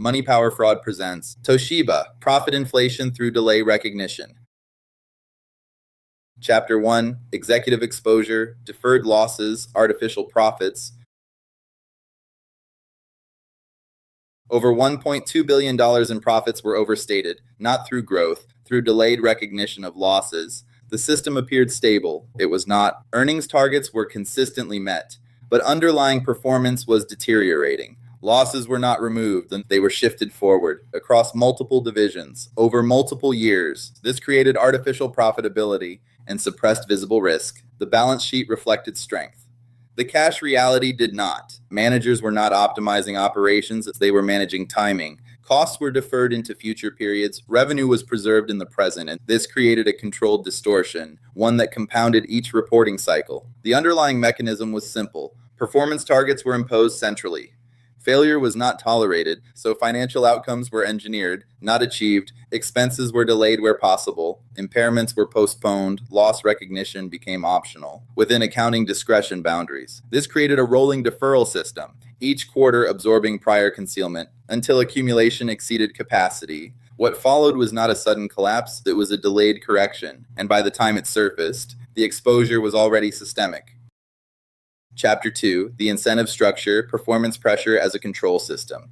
Money Power Fraud presents Toshiba, Profit Inflation Through Delay Recognition. Chapter 1, Executive Exposure, Deferred Losses, Artificial Profits. Over $1.2 billion in profits were overstated, not through growth, through delayed recognition of losses. The system appeared stable. It was not. Earnings targets were consistently met, but underlying performance was deteriorating. Losses were not removed, and they were shifted forward across multiple divisions over multiple years. This created artificial profitability and suppressed visible risk. The balance sheet reflected strength. The cash reality did not. Managers were not optimizing operations as they were managing timing. Costs were deferred into future periods. Revenue was preserved in the present, and this created a controlled distortion, one that compounded each reporting cycle. The underlying mechanism was simple. Performance targets were imposed centrally. Failure was not tolerated, so financial outcomes were engineered, not achieved. Expenses were delayed where possible. Impairments were postponed. Loss recognition became optional within accounting discretion boundaries. This created a rolling deferral system, each quarter absorbing prior concealment until accumulation exceeded capacity. What followed was not a sudden collapse, it was a delayed correction, and by the time it surfaced, the exposure was already systemic. Chapter 2, The Incentive Structure, Performance Pressure as a Control System.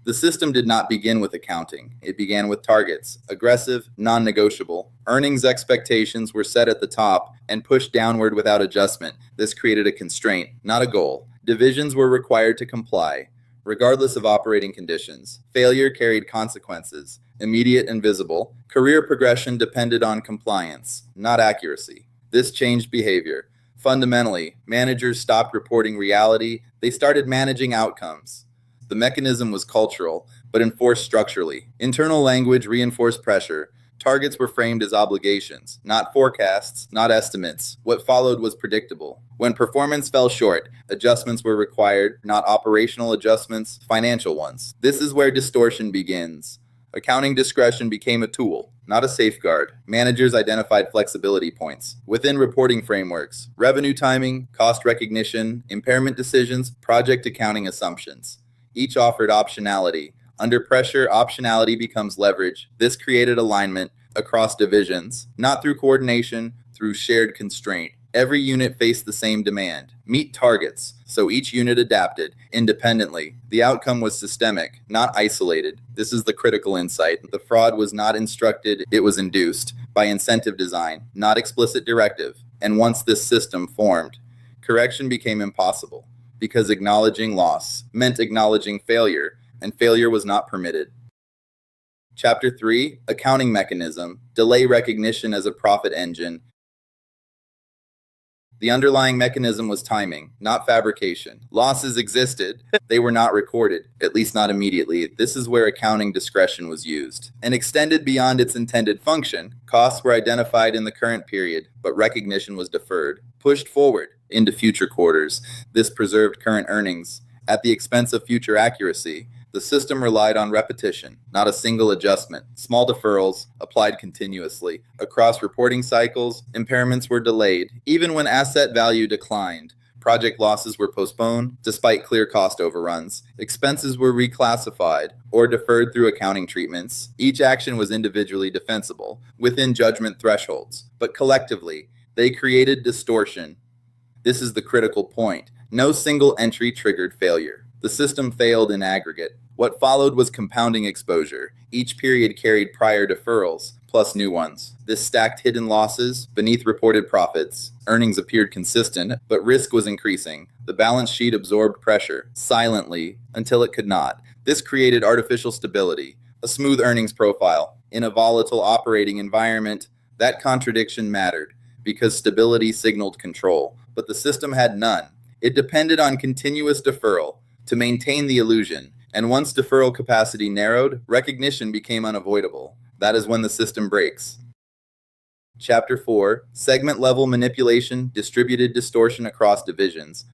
The system did not begin with accounting. It began with targets, aggressive, non-negotiable. Earnings expectations were set at the top and pushed downward without adjustment. This created a constraint, not a goal. Divisions were required to comply, regardless of operating conditions. Failure carried consequences, immediate and visible. Career progression depended on compliance, not accuracy. This changed behavior. Fundamentally, managers stopped reporting reality. They started managing outcomes. The mechanism was cultural, but enforced structurally. Internal language reinforced pressure. Targets were framed as obligations, not forecasts, not estimates. What followed was predictable. When performance fell short, adjustments were required, not operational adjustments, financial ones. This is where distortion begins. Accounting discretion became a tool, not a safeguard. Managers identified flexibility points within reporting frameworks, revenue timing, cost recognition, impairment decisions, project accounting assumptions. Each offered optionality. Under pressure, optionality becomes leverage. This created alignment across divisions, not through coordination, through shared constraint. Every unit faced the same demand: meet targets, so each unit adapted independently. The outcome was systemic, not isolated. This is the critical insight. The fraud was not instructed, it was induced by incentive design, not explicit directive. And once this system formed, correction became impossible because acknowledging loss meant acknowledging failure, and failure was not permitted. Chapter 3, Accounting Mechanism, Delay Recognition as a Profit Engine. The underlying mechanism was timing, not fabrication. Losses existed. They were not recorded, at least not immediately. This is where accounting discretion was used and extended beyond its intended function. Costs were identified in the current period, but recognition was deferred, pushed forward into future quarters. This preserved current earnings at the expense of future accuracy. The system relied on repetition, not a single adjustment. Small deferrals applied continuously. Across reporting cycles, impairments were delayed. Even when asset value declined, project losses were postponed despite clear cost overruns. Expenses were reclassified or deferred through accounting treatments. Each action was individually defensible within judgment thresholds, but collectively, they created distortion. This is the critical point. No single entry triggered failure. The system failed in aggregate. What followed was compounding exposure. Each period carried prior deferrals, plus new ones. This stacked hidden losses beneath reported profits. Earnings appeared consistent, but risk was increasing. The balance sheet absorbed pressure, silently, until it could not. This created artificial stability, a smooth earnings profile. In a volatile operating environment, that contradiction mattered, because stability signaled control. But the system had none. It depended on continuous deferral to maintain the illusion, and once deferral capacity narrowed, recognition became unavoidable. That is when the system breaks. Chapter 4, Segment-Level Manipulation, Distributed Distortion Across Divisions.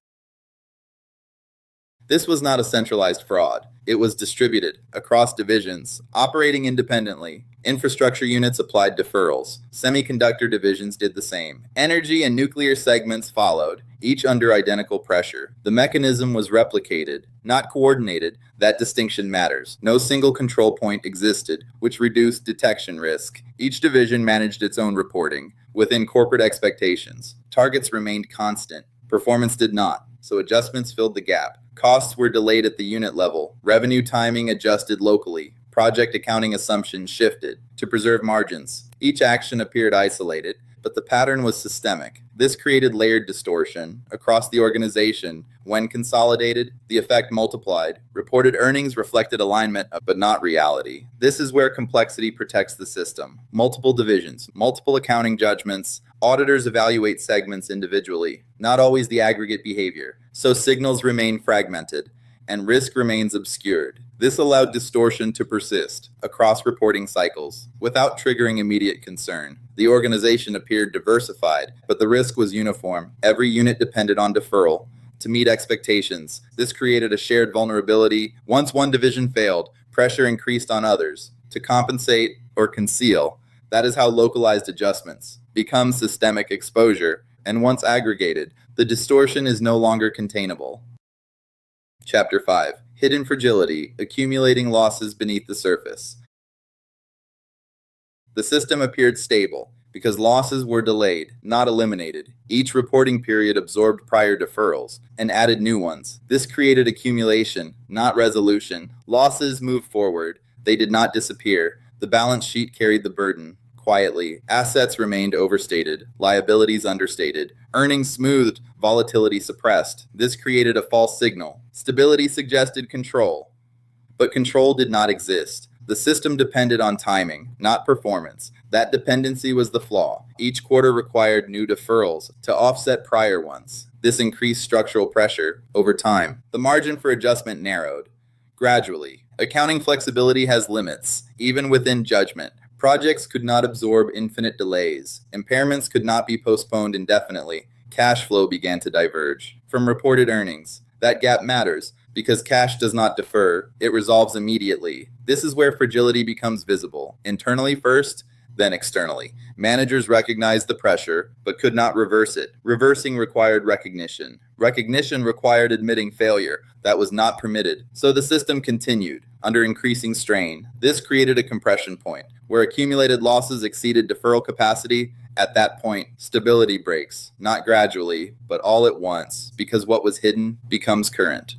This was not a centralized fraud. It was distributed across divisions, operating independently. Infrastructure units applied deferrals. Semiconductor divisions did the same. Energy and nuclear segments followed, each under identical pressure. The mechanism was replicated, not coordinated. That distinction matters. No single control point existed, which reduced detection risk. Each division managed its own reporting, within corporate expectations. Targets remained constant. Performance did not, so adjustments filled the gap. Costs were delayed at the unit level. Revenue timing adjusted locally. Project accounting assumptions shifted to preserve margins. Each action appeared isolated, but the pattern was systemic. This created layered distortion across the organization. When consolidated, the effect multiplied. Reported earnings reflected alignment, but not reality. This is where complexity protects the system. Multiple divisions, multiple accounting judgments. Auditors evaluate segments individually, not always the aggregate behavior. So signals remain fragmented, and risk remains obscured. This allowed distortion to persist across reporting cycles without triggering immediate concern. The organization appeared diversified, but the risk was uniform. Every unit depended on deferral to meet expectations. This created a shared vulnerability. Once one division failed, pressure increased on others to compensate or conceal. That is how localized adjustments become systemic exposure, and once aggregated, the distortion is no longer containable. Chapter 5. Hidden Fragility, Accumulating Losses Beneath the Surface. The system appeared stable because losses were delayed, not eliminated. Each reporting period absorbed prior deferrals and added new ones. This created accumulation, not resolution. Losses moved forward. They did not disappear. The balance sheet carried the burden. Quietly, assets remained overstated, liabilities understated, earnings smoothed, volatility suppressed. This created a false signal. Stability suggested control, but control did not exist. The system depended on timing, not performance. That dependency was the flaw. Each quarter required new deferrals to offset prior ones. This increased structural pressure over time. The margin for adjustment narrowed. Gradually, accounting flexibility has limits, even within judgment. Projects could not absorb infinite delays. Impairments could not be postponed indefinitely. Cash flow began to diverge from reported earnings. That gap matters because cash does not defer. It resolves immediately. This is where fragility becomes visible. Internally first, then externally. Managers recognized the pressure, but could not reverse it. Reversing required recognition. Recognition required admitting failure. That was not permitted. So the system continued, under increasing strain. This created a compression point, where accumulated losses exceeded deferral capacity. At that point, stability breaks, not gradually, but all at once, because what was hidden becomes current.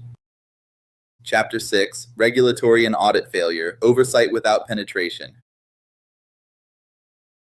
Chapter 6, Regulatory and Audit Failure, Oversight Without Penetration.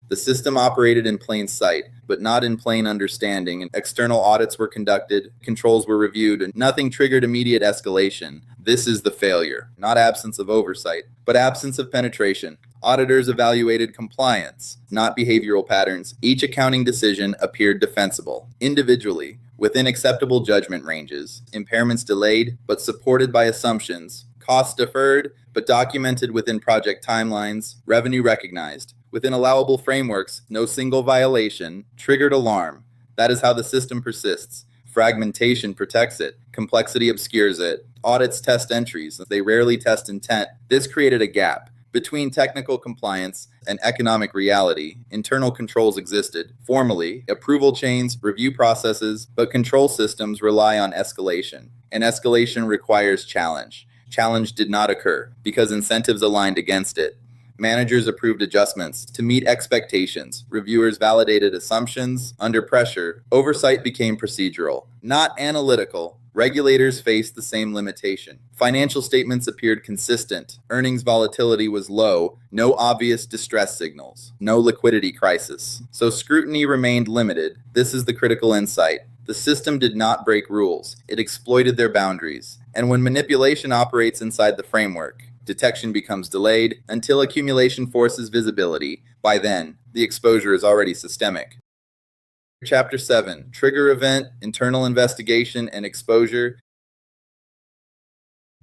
The system operated in plain sight, but not in plain understanding. External audits were conducted, controls were reviewed, and nothing triggered immediate escalation. This is the failure, not absence of oversight, but absence of penetration. Auditors evaluated compliance, not behavioral patterns. Each accounting decision appeared defensible, individually, within acceptable judgment ranges. Impairments delayed, but supported by assumptions. Costs deferred, but documented within project timelines. Revenue recognized. Within allowable frameworks, no single violation triggered alarm. That is how the system persists. Fragmentation protects it. Complexity obscures it. Audits test entries. They rarely test intent. This created a gap between technical compliance and economic reality. Internal controls existed. Formally, approval chains, review processes, but control systems rely on escalation. And escalation requires challenge. Challenge did not occur because incentives aligned against it. Managers approved adjustments to meet expectations. Reviewers validated assumptions. Under pressure, oversight became procedural, not analytical. Regulators faced the same limitation. Financial statements appeared consistent. Earnings volatility was low. No obvious distress signals. No liquidity crisis. So scrutiny remained limited. This is the critical insight. The system did not break rules. It exploited their boundaries. And when manipulation operates inside the framework, detection becomes delayed until accumulation forces visibility. By then, the exposure is already systemic. Chapter 7, Trigger Event, Internal Investigation, and Exposure.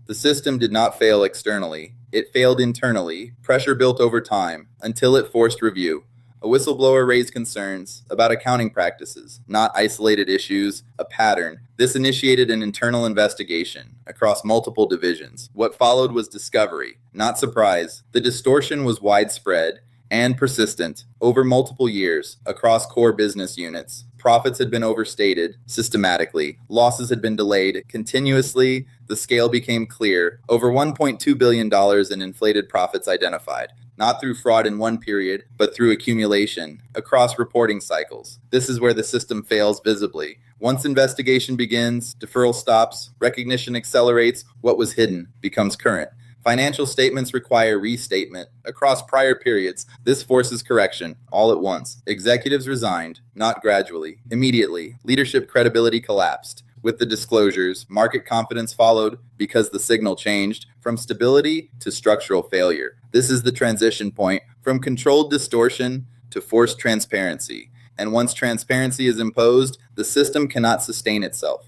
The system did not fail externally. It failed internally. Pressure built over time until it forced review. A whistleblower raised concerns about accounting practices, not isolated issues, a pattern. This initiated an internal investigation across multiple divisions. What followed was discovery, not surprise. The distortion was widespread. and persistent over multiple years across core business units. Profits had been overstated systematically. Losses had been delayed continuously. The scale became clear. Over $1.2 billion in inflated profits identified, not through fraud in one period, but through accumulation across reporting cycles. This is where the system fails visibly. Once investigation begins, deferral stops, recognition accelerates, what was hidden becomes current. Financial statements require restatement across prior periods. This forces correction all at once. Executives resigned, not gradually, immediately. Leadership credibility collapsed. With the disclosures, market confidence followed because the signal changed from stability to structural failure. This is the transition point from controlled distortion to forced transparency. And once transparency is imposed, the system cannot sustain itself.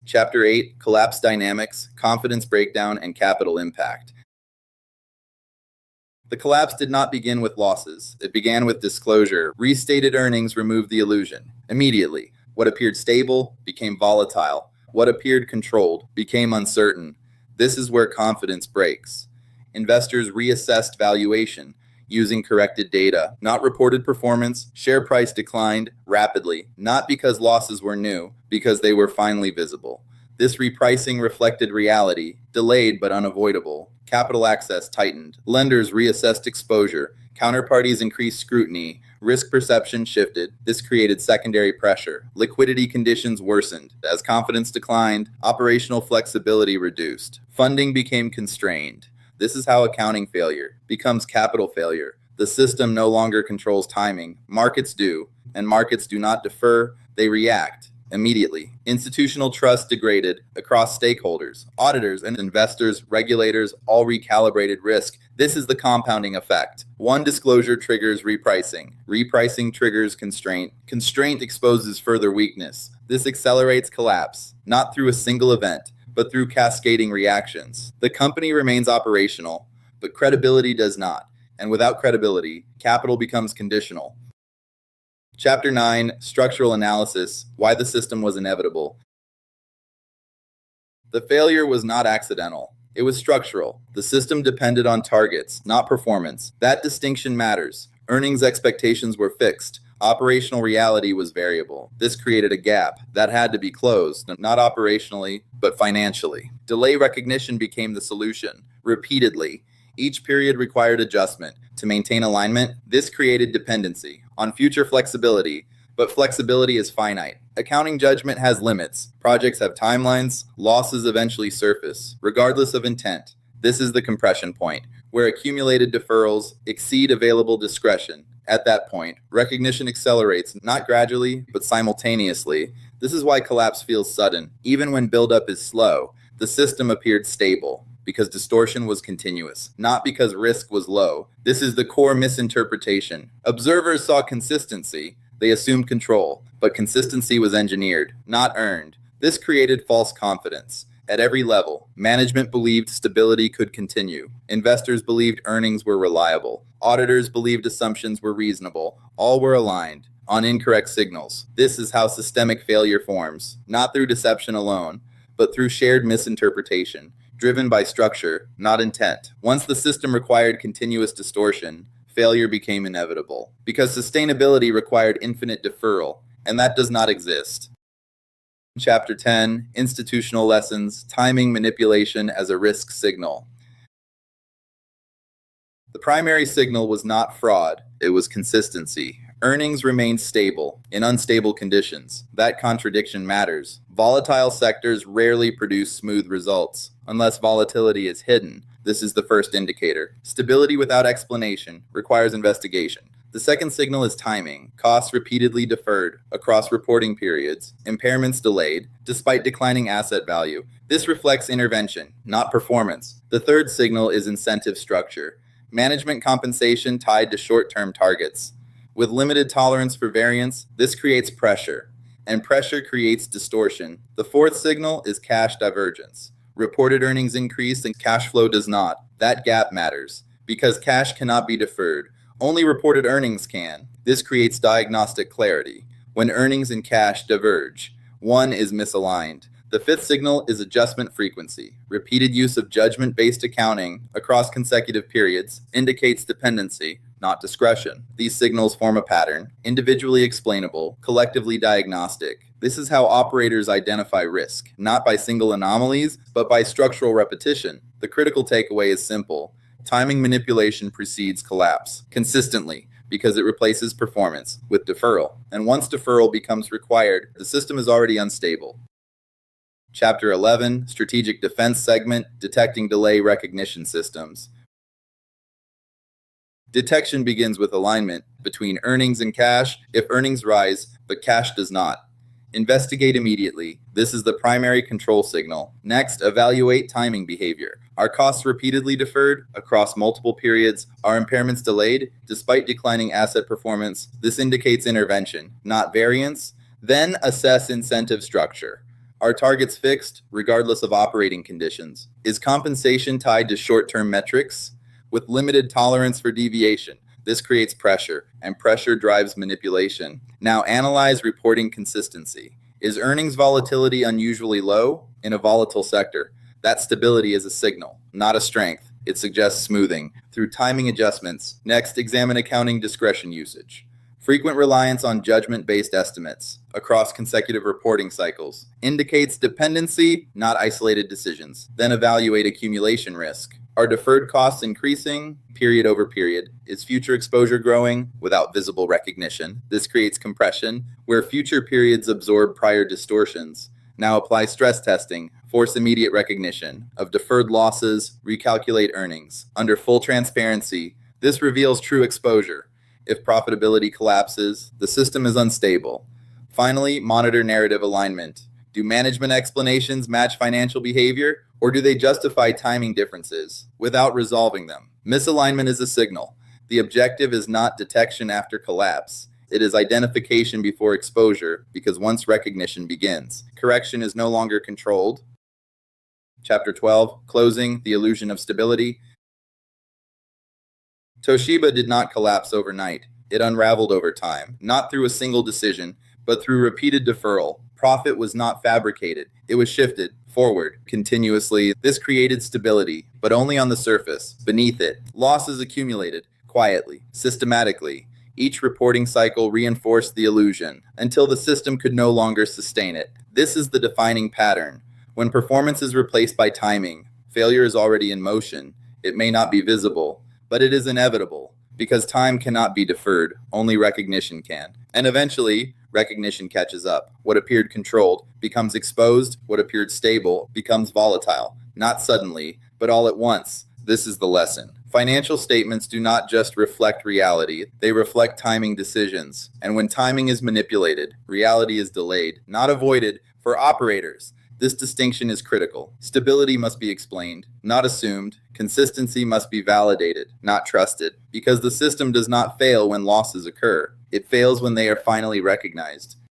Chapter 8, Collapse Dynamics, Confidence Breakdown, and Capital Impact. The collapse did not begin with losses. It began with disclosure. Restated earnings removed the illusion. Immediately, what appeared stable became volatile. What appeared controlled became uncertain. This is where confidence breaks. Investors reassessed valuation using corrected data, not reported performance. Share price declined rapidly, not because losses were new, because they were finally visible. This repricing reflected reality, delayed but unavoidable. Capital access tightened. Lenders reassessed exposure. Counterparties increased scrutiny. Risk perception shifted. This created secondary pressure. Liquidity conditions worsened. As confidence declined, operational flexibility reduced. Funding became constrained. This is how accounting failure becomes capital failure. The system no longer controls timing. Markets do, and markets do not defer, they react immediately. Institutional trust degraded across stakeholders. Auditors and investors, regulators all recalibrated risk. This is the compounding effect. One disclosure triggers repricing. Repricing triggers constraint. Constraint exposes further weakness. This accelerates collapse, not through a single event, but through cascading reactions. The company remains operational, but credibility does not. And without credibility, capital becomes conditional. Chapter 9, Structural Analysis, Why the System Was Inevitable. The failure was not accidental. It was structural. The system depended on targets, not performance. That distinction matters. Earnings expectations were fixed. Operational reality was variable. This created a gap that had to be closed, not operationally, but financially. Delay recognition became the solution. Repeatedly, each period required adjustment. To maintain alignment, this created dependency on future flexibility, but flexibility is finite. Accounting judgment has limits. Projects have timelines. Losses eventually surface, regardless of intent. This is the compression point, where accumulated deferrals exceed available discretion. At that point, recognition accelerates, not gradually, but simultaneously. This is why collapse feels sudden. Even when buildup is slow, the system appeared stable, because distortion was continuous, not because risk was low. This is the core misinterpretation. Observers saw consistency. They assumed control, but consistency was engineered, not earned. This created false confidence. At every level, management believed stability could continue. Investors believed earnings were reliable. Auditors believed assumptions were reasonable. All were aligned on incorrect signals. This is how systemic failure forms, not through deception alone, but through shared misinterpretation, driven by structure, not intent. Once the system required continuous distortion, failure became inevitable, because sustainability required infinite deferral, and that does not exist. Chapter 10, Institutional Lessons, Timing Manipulation as a Risk Signal. The primary signal was not fraud, it was consistency. Earnings remained stable in unstable conditions. That contradiction matters. Volatile sectors rarely produce smooth results, unless volatility is hidden. This is the first indicator. Stability without explanation requires investigation. The second signal is timing. Costs repeatedly deferred across reporting periods. Impairments delayed, despite declining asset value. This reflects intervention, not performance. The third signal is incentive structure. Management compensation tied to short-term targets. With limited tolerance for variance, this creates pressure, and pressure creates distortion. The fourth signal is cash divergence. Reported earnings increase and cash flow does not. That gap matters, because cash cannot be deferred. Only reported earnings can. This creates diagnostic clarity. When earnings and cash diverge, one is misaligned. The fifth signal is adjustment frequency. Repeated use of judgment-based accounting across consecutive periods indicates dependency, not discretion. These signals form a pattern, individually explainable, collectively diagnostic. This is how operators identify risk, not by single anomalies, but by structural repetition. The critical takeaway is simple. Timing manipulation precedes collapse, consistently, because it replaces performance with deferral. And once deferral becomes required, the system is already unstable. Chapter 11, Strategic Defense Segment, Detecting Delay Recognition Systems. Detection begins with alignment between earnings and cash if earnings rise, but cash does not. Investigate immediately. This is the primary control signal. Next, evaluate timing behavior. Are costs repeatedly deferred across multiple periods? Are impairments delayed despite declining asset performance? This indicates intervention, not variance. Then assess incentive structure. Are targets fixed regardless of operating conditions? Is compensation tied to short-term metrics with limited tolerance for deviation? This creates pressure, and pressure drives manipulation. Now analyze reporting consistency. Is earnings volatility unusually low in a volatile sector? That stability is a signal, not a strength. It suggests smoothing through timing adjustments. Next, examine accounting discretion usage. Frequent reliance on judgment-based estimates across consecutive reporting cycles indicates dependency, not isolated decisions. Then evaluate accumulation risk. Are deferred costs increasing period over period? Is future exposure growing without visible recognition? This creates compression, where future periods absorb prior distortions. Now apply stress testing. Force immediate recognition of deferred losses, recalculate earnings. Under full transparency, this reveals true exposure. If profitability collapses, the system is unstable. Finally, monitor narrative alignment. Do management explanations match financial behavior, or do they justify timing differences without resolving them? Misalignment is a signal. The objective is not detection after collapse. It is identification before exposure, because once recognition begins, correction is no longer controlled. Chapter 12, Closing, the Illusion of Stability. Toshiba did not collapse overnight. It unraveled over time, not through a single decision, but through repeated deferral. Profit was not fabricated. It was shifted forward continuously. This created stability, but only on the surface. Beneath it, losses accumulated quietly, systematically. Each reporting cycle reinforced the illusion until the system could no longer sustain it. This is the defining pattern. When performance is replaced by timing, failure is already in motion. It may not be visible, but it is inevitable, because time cannot be deferred, only recognition can. And eventually, recognition catches up. What appeared controlled becomes exposed, what appeared stable becomes volatile. Not suddenly, but all at once. This is the lesson. Financial statements do not just reflect reality, they reflect timing decisions. And when timing is manipulated, reality is delayed, not avoided. For operators, this distinction is critical. Stability must be explained, not assumed. Consistency must be validated, not trusted, because the system does not fail when losses occur. It fails when they are finally recognized.